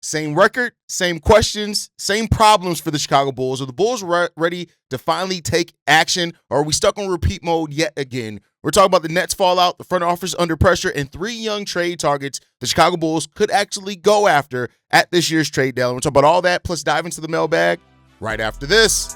Same record, same questions, same problems for the Chicago Bulls. Are the Bulls ready to finally take action, or are we stuck on repeat mode yet again? We're talking about the Nets fallout, the front office under pressure, and 3 young trade targets the Chicago Bulls could actually go after at this year's trade deadline. We're talking about all that, plus dive into the mailbag right after this.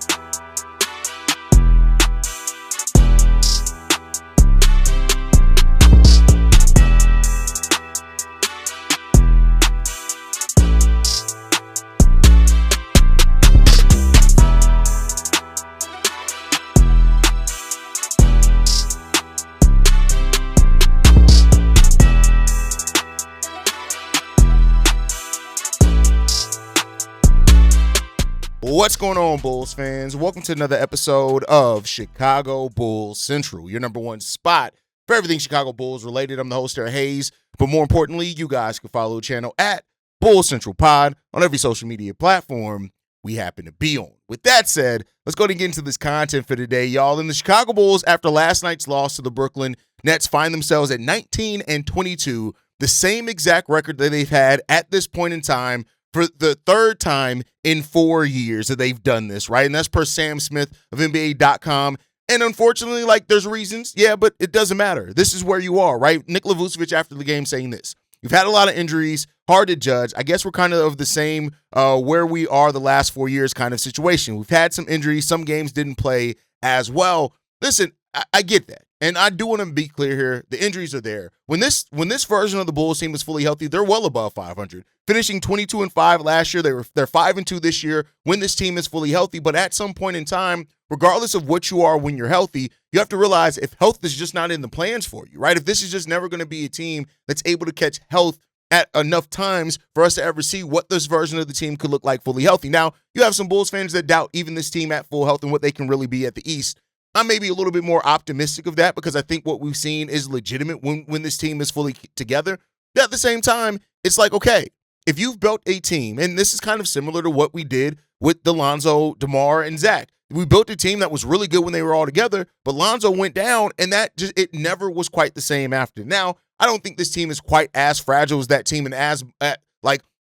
What's going on, Bulls fans? Welcome to another episode of Chicago Bulls Central, your number one spot for everything Chicago Bulls related. I'm the host here, Haize, but more importantly, you guys can follow the channel at Bulls Central Pod on every social media platform we happen to be on. With that said, let's go and get into this content for today, y'all. In the Chicago Bulls, after last night's loss to the Brooklyn Nets, find themselves at 19-22, the same exact record that they've had at this point in time for the third time in 4 years that they've done this, right? And that's per Sam Smith of NBA.com. And unfortunately, there's reasons, but it doesn't matter. This is where you are, right? Nikola Vučević after the game saying this: "You've had a lot of injuries, hard to judge. I guess we're kind of the same where we are the last 4 years kind of situation. We've had some injuries, some games didn't play as well." Listen, I get that. And I do want to be clear here. The injuries are there. When this version of the Bulls team is fully healthy, they're well above 500. Finishing 22-5 last year, they're 5-2 this year when this team is fully healthy. But at some point in time, regardless of what you are when you're healthy, you have to realize if health is just not in the plans for you, right? If this is just never going to be a team that's able to catch health at enough times for us to ever see what this version of the team could look like fully healthy. Now, you have some Bulls fans that doubt even this team at full health and what they can really be at the East. I'm maybe a little bit more optimistic of that because I think what we've seen is legitimate when this team is fully together. But at the same time, it's like, okay, if you've built a team, and this is kind of similar to what we did with Lonzo, DeMar, and Zach. We built a team that was really good when they were all together, but Lonzo went down, and it never was quite the same after. Now, I don't think this team is quite as fragile as that team, and as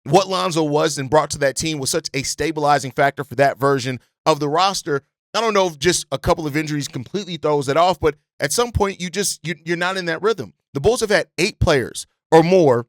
what Lonzo was and brought to that team was such a stabilizing factor for that version of the roster. I don't know if just a couple of injuries completely throws it off, but at some point you're not in that rhythm. The Bulls have had 8 players or more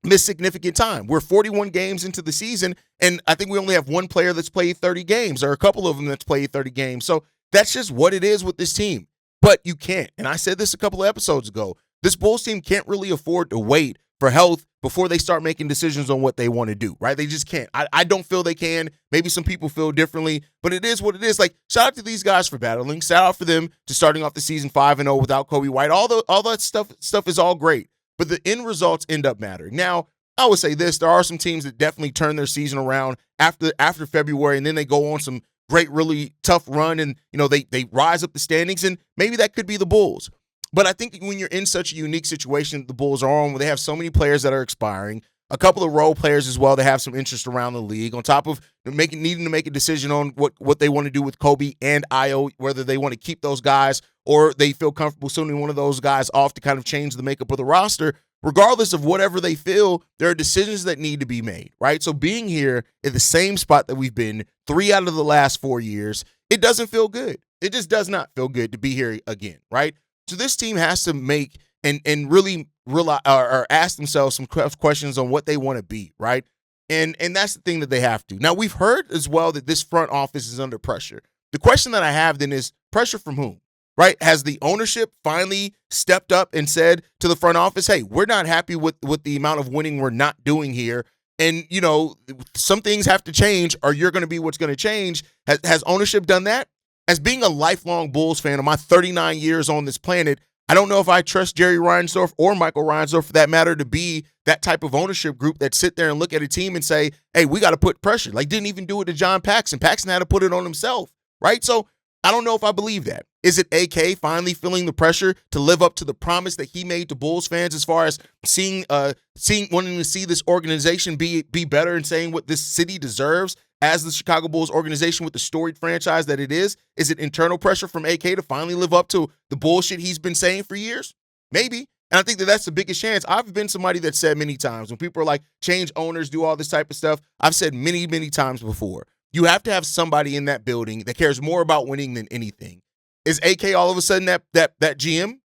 miss significant time. We're 41 games into the season, and I think we only have one player that's played 30 games, or a couple of them that's played 30 games. So that's just what it is with this team. But you can't, and I said this a couple of episodes ago, this Bulls team can't really afford to wait for health before they start making decisions on what they want to do, right? They just can't. I don't feel they can. Maybe some people feel differently, but it is what it is. Shout out to these guys for battling. Shout out for them to starting off the season 5-0 without Coby White. All that stuff is all great, but the end results end up mattering. Now, I would say this: there are some teams that definitely turn their season around after February, and then they go on some great, really tough run, and they rise up the standings, and maybe that could be the Bulls. But I think when you're in such a unique situation the Bulls are on, where they have so many players that are expiring, a couple of role players as well that have some interest around the league, on top of needing to make a decision on what they want to do with Coby and Io, whether they want to keep those guys or they feel comfortable sending one of those guys off to kind of change the makeup of the roster. Regardless of whatever they feel, there are decisions that need to be made, right? So being here in the same spot that we've been 3 out of the last 4 years, it doesn't feel good. It just does not feel good to be here again, right? So this team has to make and really realize or ask themselves some questions on what they want to be, right? And that's the thing that they have to. Now, we've heard as well that this front office is under pressure. The question that I have then is, pressure from whom, right? Has the ownership finally stepped up and said to the front office, hey, we're not happy with the amount of winning we're not doing here, and, some things have to change, or you're going to be what's going to change? Has ownership done that? As being a lifelong Bulls fan of my 39 years on this planet, I don't know if I trust Jerry Reinsdorf or Michael Reinsdorf, for that matter, to be that type of ownership group that sit there and look at a team and say, hey, we got to put pressure. Didn't even do it to John Paxson. Paxson had to put it on himself, right? So I don't know if I believe that. Is it AK finally feeling the pressure to live up to the promise that he made to Bulls fans as far as wanting to see this organization be better and saying what this city deserves as the Chicago Bulls organization with the storied franchise that it is? Is it internal pressure from AK to finally live up to the bullshit he's been saying for years? Maybe. And I think that that's the biggest chance. I've been somebody that said many times when people are like, change owners, do all this type of stuff. I've said many, many times before, you have to have somebody in that building that cares more about winning than anything. Is AK all of a sudden that GM?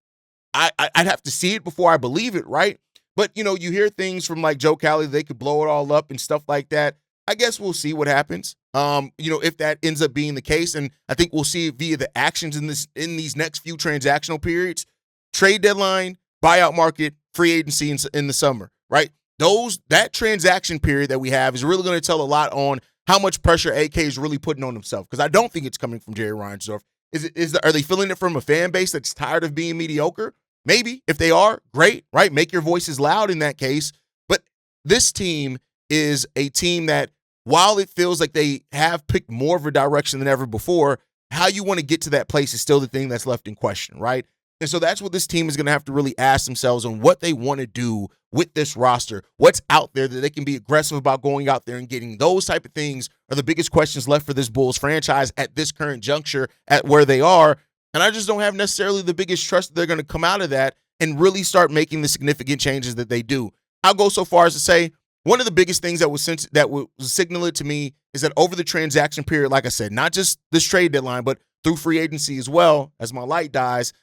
I'd have to see it before I believe it, right? But, you hear things from like Joe Cali, they could blow it all up and stuff like that. I guess we'll see what happens, if that ends up being the case. And I think we'll see it via the actions in these next few transactional periods. Trade deadline, buyout market, free agency in the summer, right? That transaction period that we have is really going to tell a lot on how much pressure AK is really putting on himself, because I don't think it's coming from Jerry Reinsdorf. Are they feeling it from a fan base that's tired of being mediocre? Maybe. If they are, great, right? Make your voices loud in that case. But this team is a team that, while it feels like they have picked more of a direction than ever before, how you want to get to that place is still the thing that's left in question, right? And so that's what this team is going to have to really ask themselves on what they want to do with this roster. What's out there that they can be aggressive about going out there and getting. Those type of things are the biggest questions left for this Bulls franchise at this current juncture at where they are. And I just don't have necessarily the biggest trust that they're going to come out of that and really start making the significant changes that they do. I'll go so far as to say one of the biggest things that was signaled to me is that over the transaction period, like I said, not just this trade deadline, but through free agency as well, as my light dies,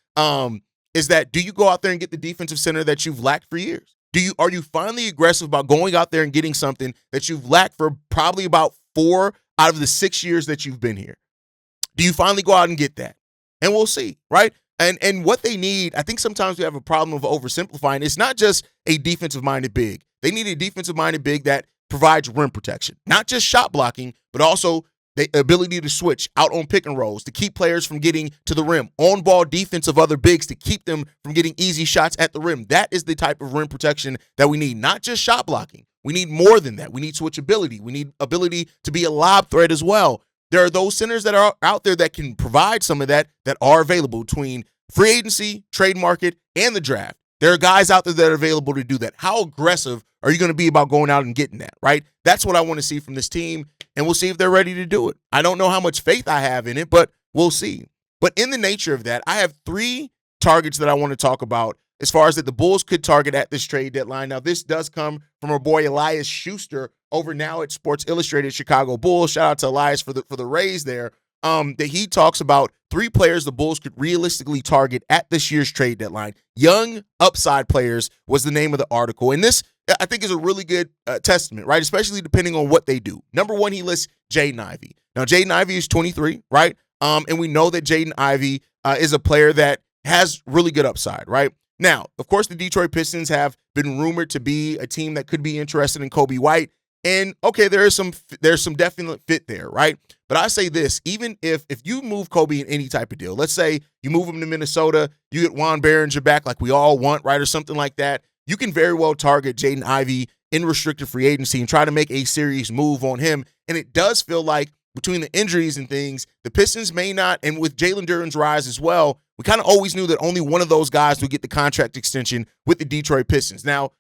is that, do you go out there and get the defensive center that you've lacked for years? Are you finally aggressive about going out there and getting something that you've lacked for probably about 4 out of the 6 years that you've been here? Do you finally go out and get that? And we'll see, right? And what they need, I think sometimes we have a problem of oversimplifying. It's not just a defensive-minded big. They need a defensive-minded big that provides rim protection, not just shot blocking, but also the ability to switch out on pick and rolls, to keep players from getting to the rim, on-ball defense of other bigs to keep them from getting easy shots at the rim. That is the type of rim protection that we need, not just shot blocking. We need more than that. We need switchability. We need ability to be a lob threat as well. There are those centers that are out there that can provide some of that are available between free agency, trade market, and the draft. There are guys out there that are available to do that. How aggressive are you going to be about going out and getting that, right? That's what I want to see from this team, and we'll see if they're ready to do it. I don't know how much faith I have in it, but we'll see. But in the nature of that, I have 3 targets that I want to talk about as far as that the Bulls could target at this trade deadline. Now, this does come from our boy Elias Schuster over now at Sports Illustrated Chicago Bulls. Shout out to Elias for the raise there. That he talks about 3 players the Bulls could realistically target at this year's trade deadline. Young upside players was the name of the article. And this, I think, is a really good testament, right? Especially depending on what they do. Number 1, he lists Jaden Ivey. Now, Jaden Ivey is 23, right? And we know that Jaden Ivey is a player that has really good upside, right? Now, of course, the Detroit Pistons have been rumored to be a team that could be interested in Coby White. And okay, there's some definite fit there, right? But I say this, even if you move Coby in any type of deal, let's say you move him to Minnesota, you get Juan Behringer back like we all want, right, or something like that, you can very well target Jaden Ivey in restricted free agency and try to make a serious move on him. And it does feel like between the injuries and things, the Pistons may not, and with Jalen Duren's rise as well, we kind of always knew that only one of those guys would get the contract extension with the Detroit Pistons. Now,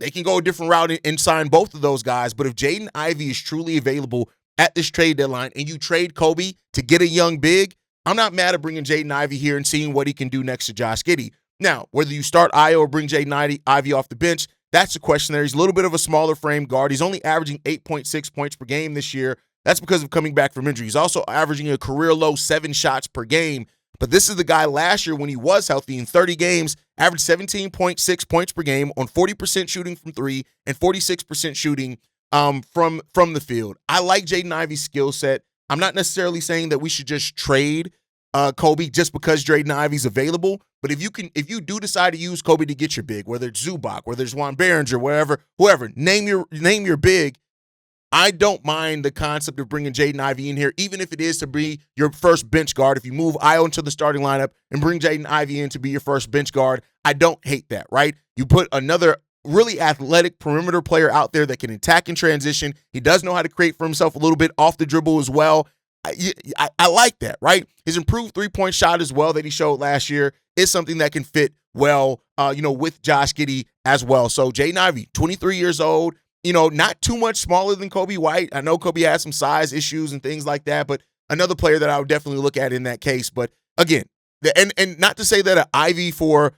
they can go a different route and sign both of those guys, but if Jaden Ivey is truly available at this trade deadline and you trade Coby to get a young big, I'm not mad at bringing Jaden Ivey here and seeing what he can do next to Josh Giddey. Now, whether you start Io or bring Jaden Ivey off the bench, that's a question there. He's a little bit of a smaller frame guard. He's only averaging 8.6 points per game this year. That's because of coming back from injury. He's also averaging a career low 7 shots per game. But this is the guy last year when he was healthy in 30 games, averaged 17.6 points per game on 40% shooting from 3 and 46% shooting from the field. I like Jaden Ivey's skill set. I'm not necessarily saying that we should just trade Coby just because Jaden Ivey's available. But if you do decide to use Coby to get your big, whether it's Zubac, whether it's Juan Behringer, whoever, name your big, I don't mind the concept of bringing Jaden Ivey in here, even if it is to be your first bench guard. If you move Io into the starting lineup and bring Jaden Ivey in to be your first bench guard, I don't hate that, right? You put another really athletic perimeter player out there that can attack in transition. He does know how to create for himself a little bit off the dribble as well. I like that, right? His improved three-point shot as well that he showed last year is something that can fit well, with Josh Giddey as well. So Jaden Ivey, 23 years old, not too much smaller than Coby White. I know Coby has some size issues and things like that, but another player that I would definitely look at in that case. But again, and not to say that an Ivy for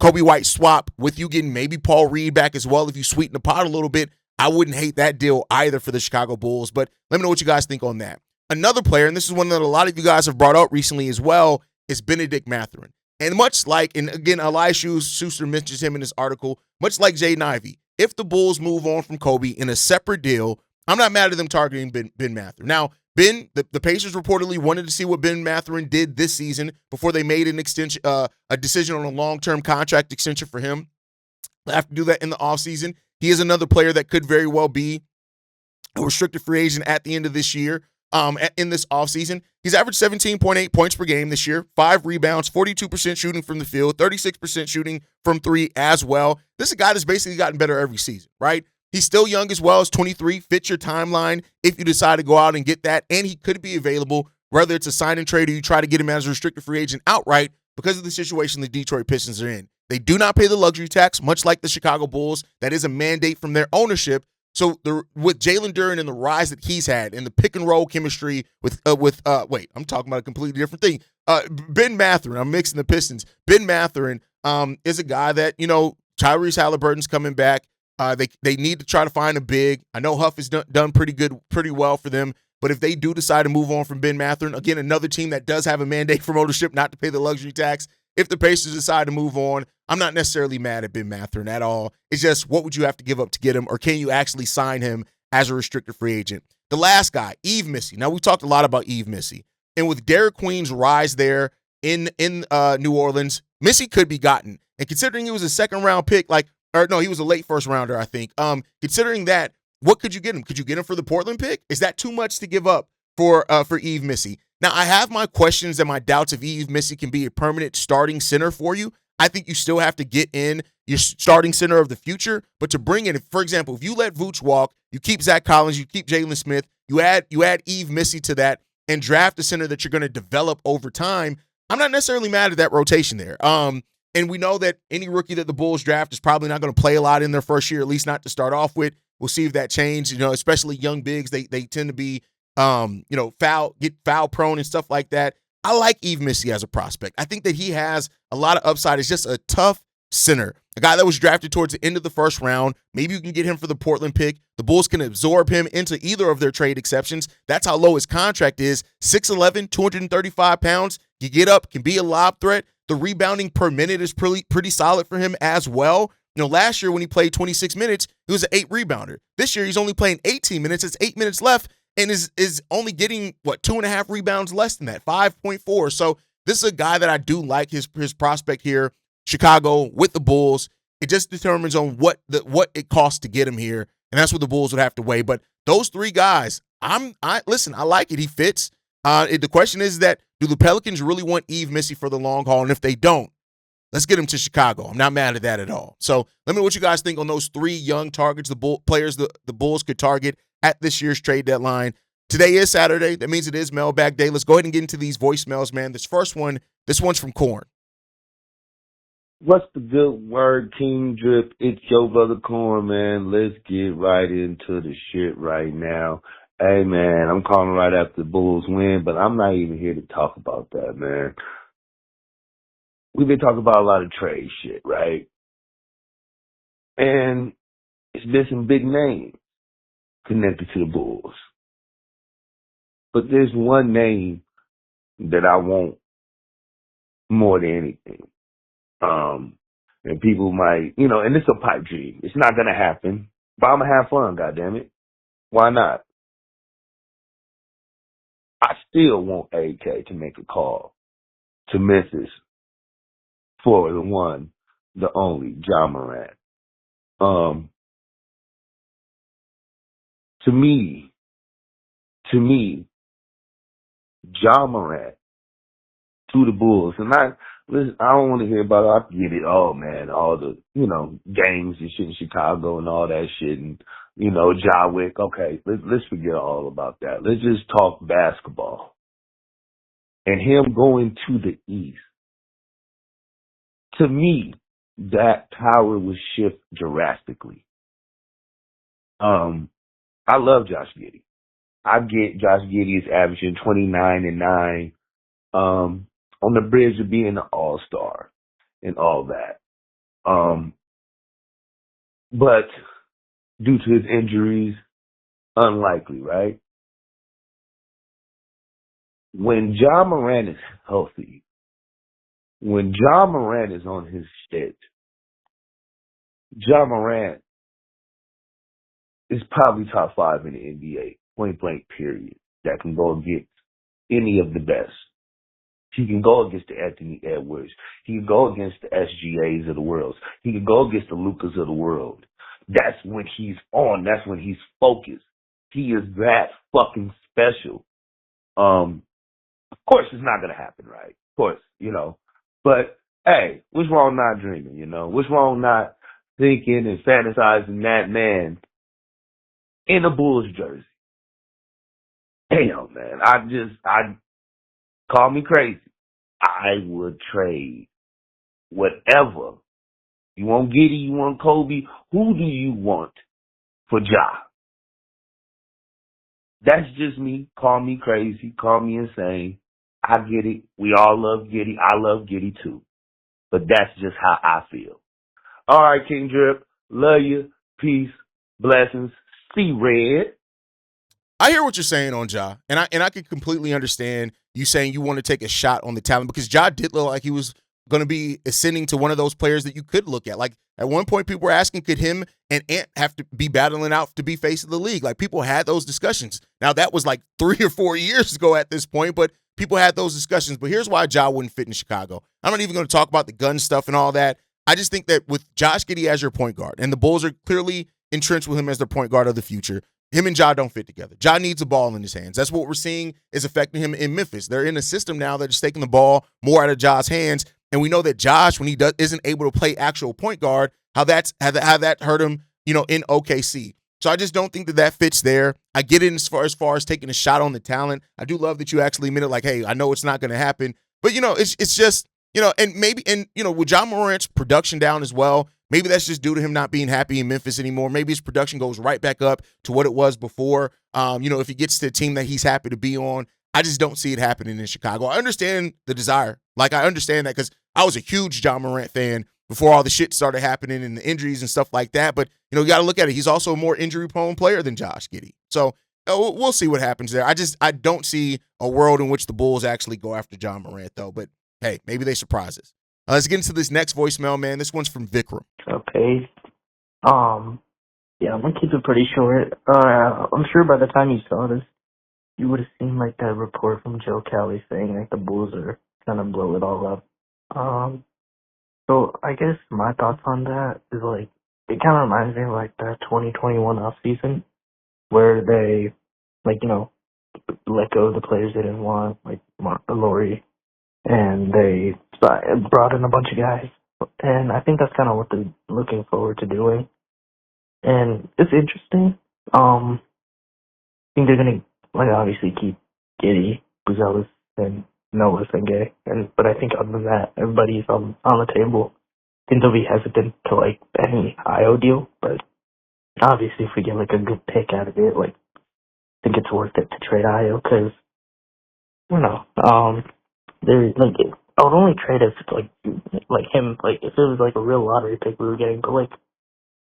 Coby White swap with you getting maybe Paul Reed back as well. If you sweeten the pot a little bit, I wouldn't hate that deal either for the Chicago Bulls. But let me know what you guys think on that. Another player, and this is one that a lot of you guys have brought up recently as well, is Benedict Mathurin. And much like, and again, Elias Schuster mentions him in this article, much like Jaden Ivey, if the Bulls move on from Coby in a separate deal, I'm not mad at them targeting Ben Mathurin. Now, the Pacers reportedly wanted to see what Ben Mathurin did this season before they made an extension, a decision on a long-term contract extension for him. They have to do that in the offseason. He is another player that could very well be a restricted free agent at the end of this year. In this offseason, he's averaged 17.8 points per game this year, 5 rebounds, 42% shooting from the field, 36% shooting from three as well. This is a guy that's basically gotten better every season, right? He's still young as well as 23, fits your timeline if you decide to go out and get that, and he could be available, whether it's a sign and trade or you try to get him as a restricted free agent outright because of the situation the Detroit Pistons are in. They do not pay the luxury tax, much like the Chicago Bulls. That is a mandate from their ownership. So with Jalen Duren and the rise that he's had and the pick and roll chemistry with I'm talking about a completely different thing. Ben Mathurin, I'm mixing the Pistons. Ben Mathurin is a guy that, Tyrese Halliburton's coming back. They need to try to find a big. I know Huff has done pretty well for them. But if they do decide to move on from Ben Mathurin, again, another team that does have a mandate from ownership not to pay the luxury tax, if the Pacers decide to move on, I'm not necessarily mad at Ben Mathurin at all. It's just, what would you have to give up to get him, or can you actually sign him as a restricted free agent? The last guy, Yves Missi. Now, we've talked a lot about Yves Missi. And with Derek Queen's rise there in New Orleans, Missi could be gotten. And considering he was a second-round pick, he was a late first-rounder, I think. Considering that, what could you get him? Could you get him for the Portland pick? Is that too much to give up for Yves Missi? Now, I have my questions and my doubts if Yves Missi can be a permanent starting center for you. I think you still have to get in your starting center of the future. But to bring in, for example, if you let Vooch walk, you keep Zach Collins, you keep Jalen Smith, you add Yves Missi to that and draft a center that you're going to develop over time, I'm not necessarily mad at that rotation there. And we know that any rookie that the Bulls draft is probably not going to play a lot in their first year, at least not to start off with. We'll see if that changes. Especially young bigs, they tend to be foul prone and stuff like that. I like Yves Missi as a prospect. I think that he has a lot of upside. It's just a tough center, a guy that was drafted towards the end of the first round. Maybe you can get him for the Portland pick. The Bulls can absorb him into either of their trade exceptions. That's how low his contract is. 6'11", 235 pounds. You get up, can be a lob threat. The rebounding per minute is pretty solid for him as well. Last year when he played 26 minutes, he was an 8 rebounder. This year he's only playing 18 minutes. It's 8 minutes left and is only getting, 2.5 rebounds less than that, 5.4. So this is a guy that I do like his prospect here, Chicago with the Bulls. It just determines on what it costs to get him here, and that's what the Bulls would have to weigh. But those 3 guys, I like it. He fits. The question is that, do the Pelicans really want Yves Missi for the long haul? And if they don't, let's get him to Chicago. I'm not mad at that at all. So let me know what you guys think on those 3 young targets, players the Bulls could target at this year's trade deadline. Today is Saturday. That means it is Mailbag Day. Let's go ahead and get into these voicemails, man. This one's from Corn. What's the good word, King Drip? It's your brother Corn, man. Let's get right into the shit right now. Hey, man, I'm calling right after the Bulls win, but I'm not even here to talk about that, man. We've been talking about a lot of trade shit, right? And it's been some big names connected to the Bulls. But there's one name that I want more than anything. And people might, and it's a pipe dream. It's not going to happen, but I'm going to have fun, goddammit. Why not? I still want AK to make a call to Memphis for the one, the only, Ja Morant. To me, Ja Morant to the Bulls, and I don't want to hear about it. I get it. Oh man, all the games and shit in Chicago and all that shit, and Ja Wick. Okay, let's forget all about that. Let's just talk basketball. And him going to the East. To me, that power would shift drastically. I love Josh Giddey. I get Josh Giddey is averaging 29 and 9 on the bridge of being an all-star and all that. But due to his injuries, unlikely, right? When Ja Morant is healthy, when Ja Morant is on his shit, Ja Morant is probably top 5 in the NBA, point blank period, that can go against any of the best. He can go against the Anthony Edwards. He can go against the SGAs of the world. He can go against the Lukas of the world. That's when he's on. That's when he's focused. He is that fucking special. Of course, it's not going to happen, right? Of course, But, hey, what's wrong not dreaming, What's wrong not thinking and fantasizing that man in a Bulls jersey? Damn, man. I call me crazy. I would trade whatever. You want Giddey, you want Coby, who do you want for Ja? That's just me. Call me crazy. Call me insane. I get it. We all love Giddey. I love Giddey too. But that's just how I feel. All right, King Drip. Love you. Peace. Blessings. See red. I hear what you're saying on Ja, and I can completely understand you saying you want to take a shot on the talent, because Ja did look like he was going to be ascending to one of those players that you could look at. Like, at one point, people were asking, could him and Ant have to be battling out to be face of the league? Like, people had those discussions. Now, that was like 3 or 4 years ago at this point, but people had those discussions. But here's why Ja wouldn't fit in Chicago. I'm not even going to talk about the gun stuff and all that. I just think that with Josh Giddey as your point guard, and the Bulls are clearly entrenched with him as their point guard of the future, him and Ja don't fit together. Ja needs a ball in his hands. That's what we're seeing is affecting him in Memphis. They're in a system now that's taking the ball more out of Ja's hands, and we know that Josh, when he isn't able to play actual point guard, how that hurt him, in OKC. So I just don't think that fits there. I get it as far as taking a shot on the talent. I do love that you actually admit it, like, hey, I know it's not going to happen, but it's just, with Ja Morant's production down as well, maybe that's just due to him not being happy in Memphis anymore. Maybe his production goes right back up to what it was before. If he gets to a team that he's happy to be on, I just don't see it happening in Chicago. I understand the desire. Like, I understand that because I was a huge Ja Morant fan before all the shit started happening and the injuries and stuff like that. But, you got to look at it. He's also a more injury-prone player than Josh Giddey. So we'll see what happens there. I don't see a world in which the Bulls actually go after Ja Morant, though. But, hey, maybe they surprise us. Let's get into this next voicemail, man. This one's from Vikram. Okay. Yeah, I'm gonna keep it pretty short. I'm sure by the time you saw this, you would have seen like that report from Joe Kelly saying like the Bulls are gonna blow it all up. So I guess my thoughts on that is like it kind of reminds me of like the 2021 off season where they let go of the players they didn't want, like Laurie, and they brought in a bunch of guys. And I think that's kind of what they're looking forward to doing. And it's interesting. I think they're going to, obviously keep Giddey, Buzelis, and Noah Senge. But I think other than that, everybody's on the table. I think they'll be hesitant to, any IO deal. But obviously, if we get, a good pick out of it, I think it's worth it to trade IO because, they're, I would only trade if it's him, if it was a real lottery pick we were getting, but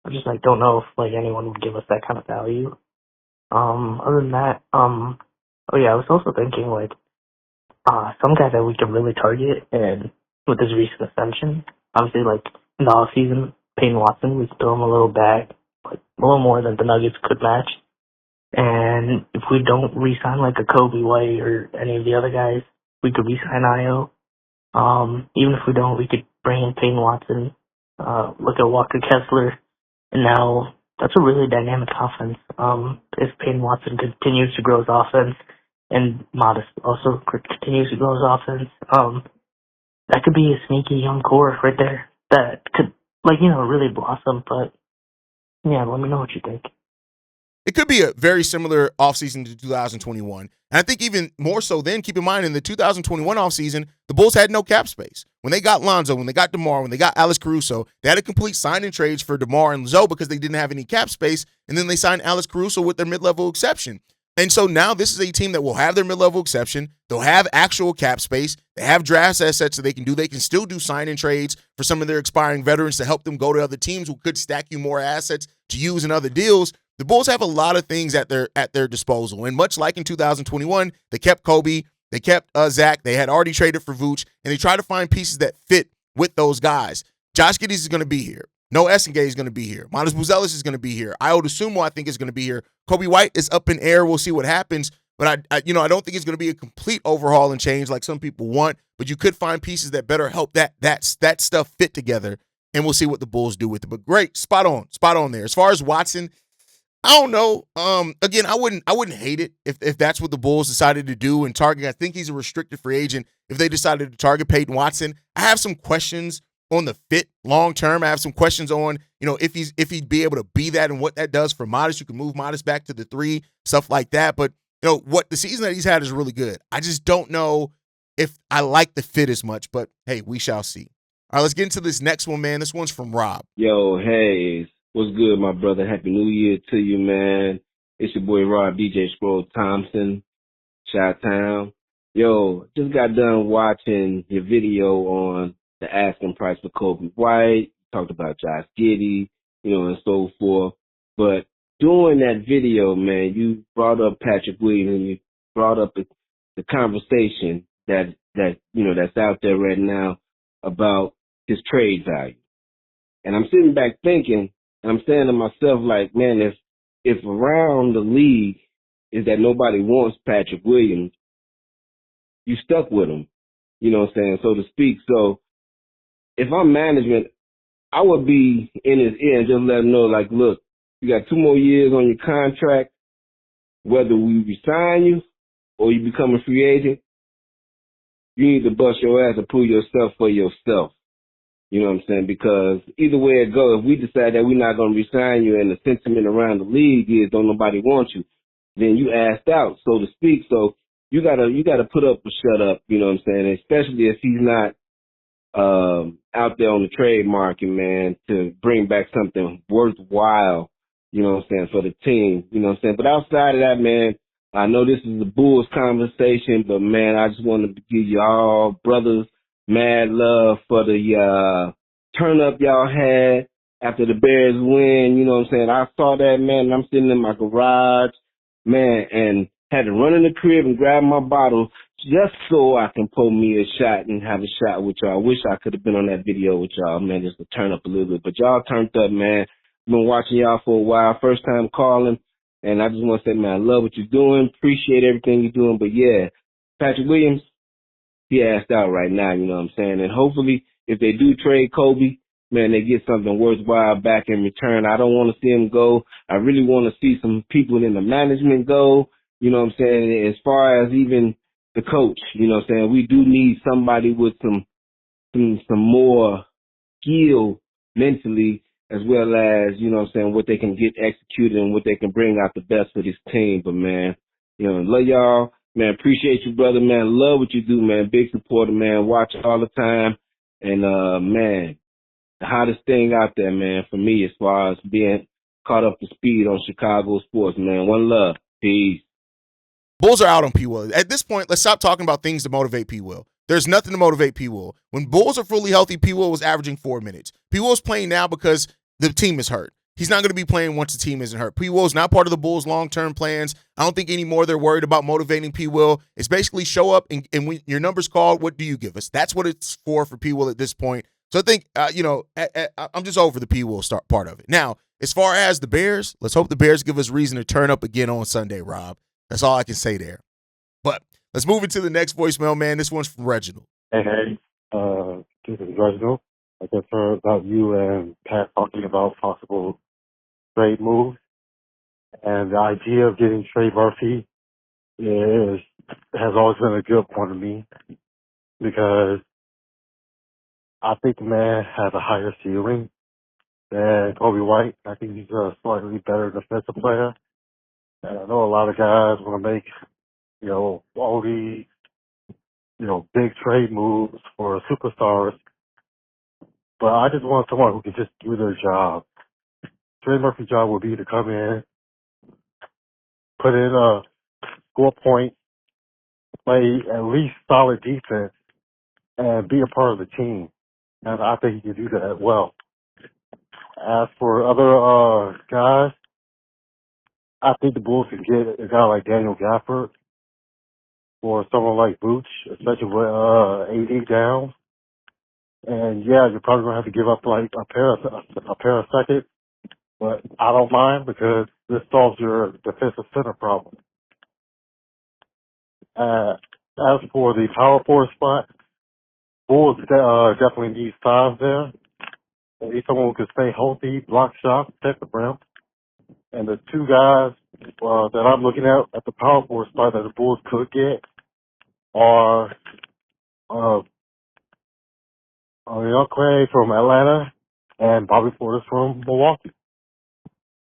I just don't know if anyone would give us that kind of value. Other than that, oh yeah, I was also thinking some guy that we could really target, and with his recent ascension, obviously in the off season, Peyton Watson, we could throw him a little bag, a little more than the Nuggets could match. And if we don't re-sign a Coby White or any of the other guys, we could re-sign IO. Even if we don't, we could bring in Peyton Watson, look at Walker Kessler, and now that's a really dynamic offense. If Peyton Watson continues to grow his offense, and Modest also continues to grow his offense, that could be a sneaky young core right there that could, really blossom. But, yeah, let me know what you think. It could be a very similar offseason to 2021. And I think even more so then, keep in mind, in the 2021 offseason, the Bulls had no cap space. When they got Lonzo, when they got DeMar, when they got Alex Caruso, they had a complete sign and trades for DeMar and Zoe because they didn't have any cap space, and then they signed Alex Caruso with their mid-level exception. And so now this is a team that will have their mid-level exception. They'll have actual cap space. They have draft assets that they can do. They can still do sign-in trades for some of their expiring veterans to help them go to other teams who could stack you more assets to use in other deals. The Bulls have a lot of things at their disposal. And much like in 2021, they kept Coby, they kept Zach. They had already traded for Vučević, and they try to find pieces that fit with those guys. Josh Giddey is going to be here. No Essengate is going to be here. Matas Buzelis is going to be here. Ayo Dosunmu, I think, is going to be here. Coby White is up in air. We'll see what happens. But I don't think it's going to be a complete overhaul and change like some people want. But you could find pieces that better help that stuff fit together, and we'll see what the Bulls do with it. But great, spot on there. As far as Watson, I don't know. Again, I wouldn't hate it if that's what the Bulls decided to do and target. I think he's a restricted free agent. If they decided to target Peyton Watson, I have some questions on the fit long term. I have some questions on, if he'd be able to be that and what that does for Matas. You can move Matas back to the 3, stuff like that. But what the season that he's had is really good. I just don't know if I like the fit as much. But hey, we shall see. All right, let's get into this next one, man. This one's from Rob. Yo, Haize. What's good, my brother? Happy New Year to you, man. It's your boy Rob, DJ Scroll Thompson, Chi-Town. Yo, just got done watching your video on the asking price for Coby White. Talked about Josh Giddey, and so forth. But during that video, man, you brought up Patrick Williams, and you brought up the conversation that's out there right now about his trade value. And I'm sitting back thinking, and I'm saying to myself, like, man, if around the league is that nobody wants Patrick Williams, you stuck with him, so to speak. So if I'm management, I would be in his ear and just let him know, like, look, you got 2 more years on your contract. Whether we resign you or you become a free agent, you need to bust your ass and prove yourself for yourself. You know what I'm saying? Because either way it goes, if we decide that we're not going to resign you and the sentiment around the league is don't nobody want you, then you asked out, so to speak. So you gotta put up or shut up, you know what I'm saying? Especially if he's not out there on the trade market, man, to bring back something worthwhile, you know what I'm saying, for the team, you know what I'm saying? But outside of that, man, I know this is the Bulls conversation, but, man, I just wanted to give y'all brothers mad love for the turn up y'all had after the Bears win, you know what I'm saying? I saw that, man, and I'm sitting in my garage, man, and had to run in the crib and grab my bottle just so I can pull me a shot and have a shot with y'all. I wish I could have been on that video with y'all, man, just to turn up a little bit. But y'all turned up, man. Been watching y'all for a while. First time calling. And I just want to say, man, I love what you're doing. Appreciate everything you're doing. But, yeah, Patrick Williams, he asked out right now, you know what I'm saying? And hopefully, if they do trade Coby, man, they get something worthwhile back in return. I don't want to see him go. I really want to see some people in the management go. You know what I'm saying? As far as even the coach, you know what I'm saying? We do need somebody with some more skill mentally, as well as, you know what I'm saying, what they can get executed and what they can bring out the best for this team. But, man, love y'all. Man, appreciate you, brother, man. Love what you do, man. Big supporter, man. Watch all the time. And, man, the hottest thing out there, man, for me as far as being caught up to speed on Chicago sports, man. One love. Peace. Bulls are out on P. Will. At this point, let's stop talking about things to motivate P. Will. There's nothing to motivate P. Will. When Bulls are fully healthy, P. Will was averaging 4 minutes. P. Will's playing now because the team is hurt. He's not going to be playing once the team isn't hurt. P. Will's not part of the Bulls' long-term plans. I don't think anymore they're worried about motivating P. Will. It's basically show up, and when your number's called, what do you give us? That's what it's for P. Will at this point. So I think, I'm just over the P. Will start part of it. Now, as far as the Bears, let's hope the Bears give us reason to turn up again on Sunday, Rob. That's all I can say there. But let's move into the next voicemail, man. This one's from Reginald. Hey, this is Reginald. I just heard about you and Pat talking about possible trade moves. And the idea of getting Trey Murphy has always been a good one to me because I think the man has a higher ceiling than Coby White. I think he's a slightly better defensive player. And I know a lot of guys want to make, all these, big trade moves for superstars. But I just want someone who can just do their job. Trey Murphy's job would be to come in, put in score points, play at least solid defense, and be a part of the team. And I think he can do that well. As for other guys, I think the Bulls could get a guy like Daniel Gafford or someone like Vooch, especially with AD down. And yeah, you're probably gonna have to give up like a pair of seconds, but I don't mind because this solves your defensive center problem. As for the power forward spot, Bulls definitely need size there. They need someone who can stay healthy, block shots, protect the rim. And the two guys that I'm looking at the power forward spot that the Bulls could get are young Clay from Atlanta and Bobby Portis from Milwaukee.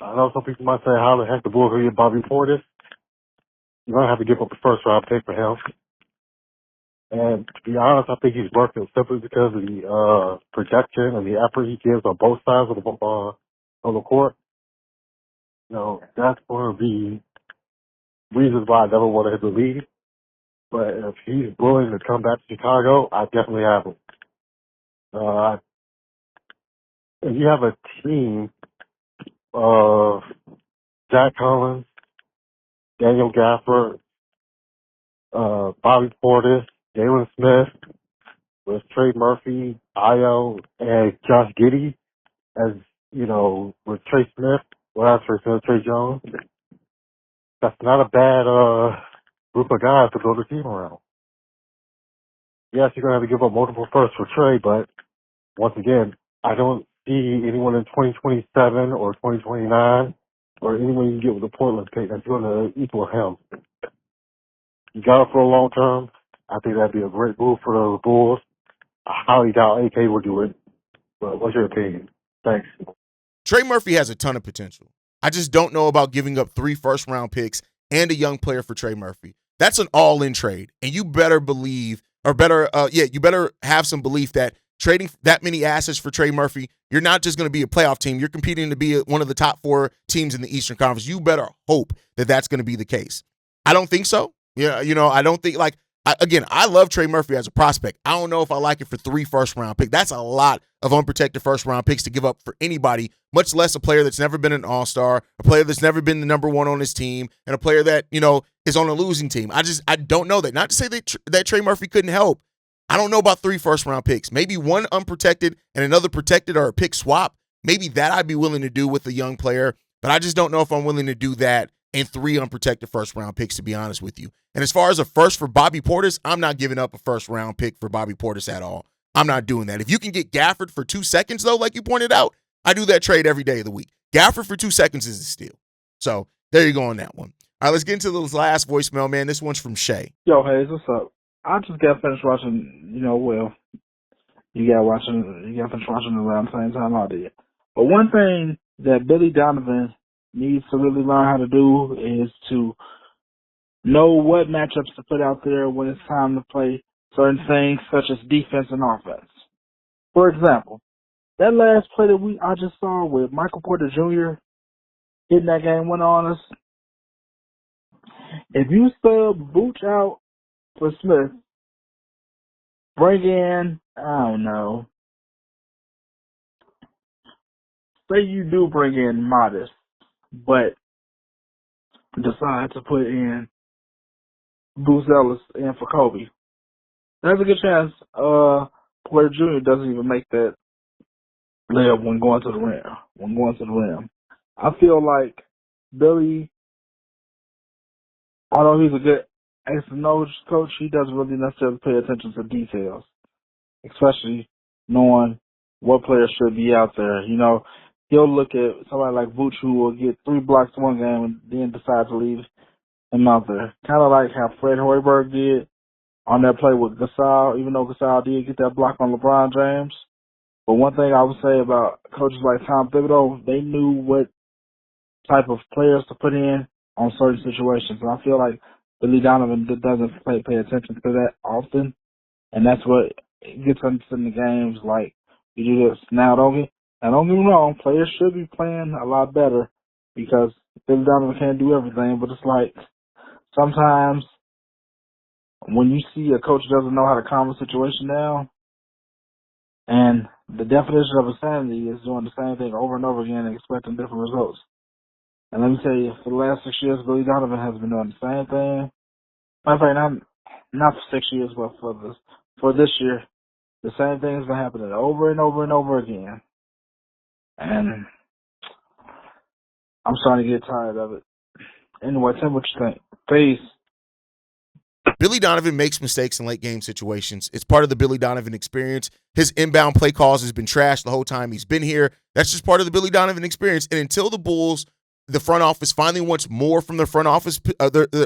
I know some people might say, how the heck the Bulls going to get Bobby Portis? You're going to have to give up a first-round pick for him. And to be honest, I think he's working simply because of the protection and the effort he gives on both sides of the court. You know, that's one of the reasons why I never wanted him to leave. But if he's willing to come back to Chicago, I definitely have him. If you have a team of Jack Collins, Daniel Gafford, Bobby Portis, Jalen Smith, with Trey Murphy, Io, and Josh Giddey, as you know, with Trey Smith, Trey Jones. That's not a bad group of guys to build a team around. Yes, you're gonna have to give up multiple firsts for Trey, but once again, I don't see anyone in 2027 or 2029 or anyone you can get with the Portland pick that's going to equal him. You got it for a long term. I think that'd be a great move for the Bulls. I highly doubt AK will do it. But what's your opinion? Thanks. Trey Murphy has a ton of potential. I just don't know about giving up 3 first-round picks and a young player for Trey Murphy. That's an all-in trade, and you better believe, or better, you better have some belief that trading that many assets for Trey Murphy, you're not just going to be a playoff team. You're competing to be one of the top 4 teams in the Eastern Conference. You better hope that that's going to be the case. I don't think so. Yeah, you know, I don't think I love Trey Murphy as a prospect. I don't know if I like it for 3 first-round picks. That's a lot of unprotected first-round picks to give up for anybody, much less a player that's never been an all-star, a player that's never been the number 1 on his team, and a player that, you know, is on a losing team. I don't know that. Not to say that Trey Murphy couldn't help. I don't know about 3 first-round picks. Maybe 1 unprotected and another protected or a pick swap. Maybe that I'd be willing to do with a young player, but I just don't know if I'm willing to do that and 3 unprotected first-round picks, to be honest with you. And as far as a first for Bobby Portis, I'm not giving up a first-round pick for Bobby Portis at all. I'm not doing that. If you can get Gafford for 2 seconds, though, like you pointed out, I do that trade every day of the week. Gafford for 2 seconds is a steal. So there you go on that one. All right, let's get into this last voicemail, man. This one's from Shay. Yo, Haize, what's up? I just got finished watching, you got finished watching around the same time I did. But one thing that Billy Donovan needs to really learn how to do is to know what matchups to put out there when it's time to play certain things such as defense and offense. For example, that last play that I just saw with Michael Porter Jr. hitting that game winner on us, if you sub Vooch out for Smith, bring in, I don't know, say you do bring in Modest, but decide to put in Bruce Ellis in for Coby, there's a good chance Porter Jr. doesn't even make that layup when going to the rim. I feel like Billy, although he's a good X and O coach, he doesn't really necessarily pay attention to details, especially knowing what players should be out there. You know, he'll look at somebody like Vooch who will get 3 blocks one game and then decide to leave him out there. Kind of like how Fred Hoiberg did on that play with Gasol, even though Gasol did get that block on LeBron James. But one thing I would say about coaches like Tom Thibodeau, they knew what type of players to put in on certain situations. And I feel like Billy Donovan doesn't pay attention to that often, and that's what gets us in the games like we do this. Now, don't get me wrong, players should be playing a lot better because Billy Donovan can't do everything, but it's like sometimes when you see a coach doesn't know how to calm a situation down, and the definition of insanity is doing the same thing over and over again and expecting different results. And let me tell you, for the last 6 years, Billy Donovan has been doing the same thing. Matter of fact, not for 6 years, but for this year, the same thing has been happening over and over and over again. And I'm starting to get tired of it. Anyway, tell me what you think. Peace. Billy Donovan makes mistakes in late game situations. It's part of the Billy Donovan experience. His inbound play calls has been trashed the whole time he's been here. That's just part of the Billy Donovan experience. And until the Bulls, the front office finally wants more from their front office,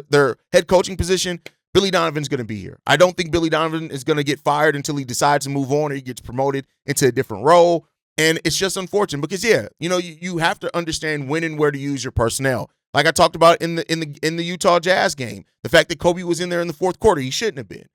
their head coaching position, Billy Donovan's going to be here. I don't think Billy Donovan is going to get fired until he decides to move on or he gets promoted into a different role. And it's just unfortunate because, you have to understand when and where to use your personnel. Like I talked about in the Utah Jazz game, the fact that Coby was in there in the fourth quarter, he shouldn't have been.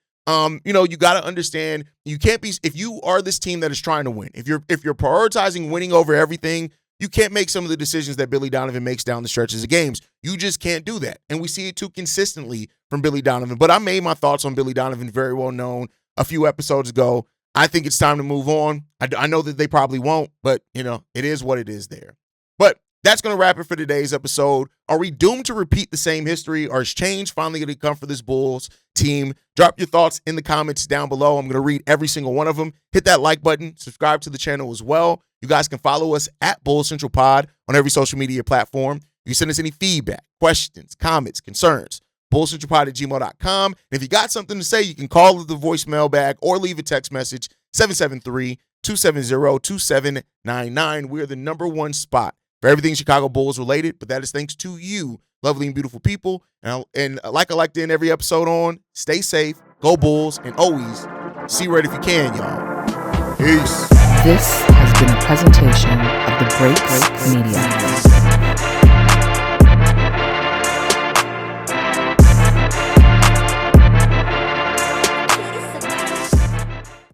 You got to understand you can't be, if you are this team that is trying to win, if you're prioritizing winning over everything, you can't make some of the decisions that Billy Donovan makes down the stretches of games. You just can't do that. And we see it too consistently from Billy Donovan. But I made my thoughts on Billy Donovan very well known a few episodes ago. I think it's time to move on. I know that they probably won't, but, it is what it is there. But that's going to wrap it for today's episode. Are we doomed to repeat the same history, or is change finally going to come for this Bulls team? Drop your thoughts in the comments down below. I'm going to read every single one of them. Hit that like button. Subscribe to the channel as well. You guys can follow us at Bulls Central Pod on every social media platform. You can send us any feedback, questions, comments, concerns. bullcentralpod@gmail.com. And if you got something to say, you can call the voicemail bag or leave a text message, 773-270-2799. We are the #1 spot for everything Chicago Bulls related, but that is thanks to you, lovely and beautiful people. And like I like to end every episode on, stay safe, go Bulls, and always see red if you can, y'all. Peace. This has been a presentation of the Break Media.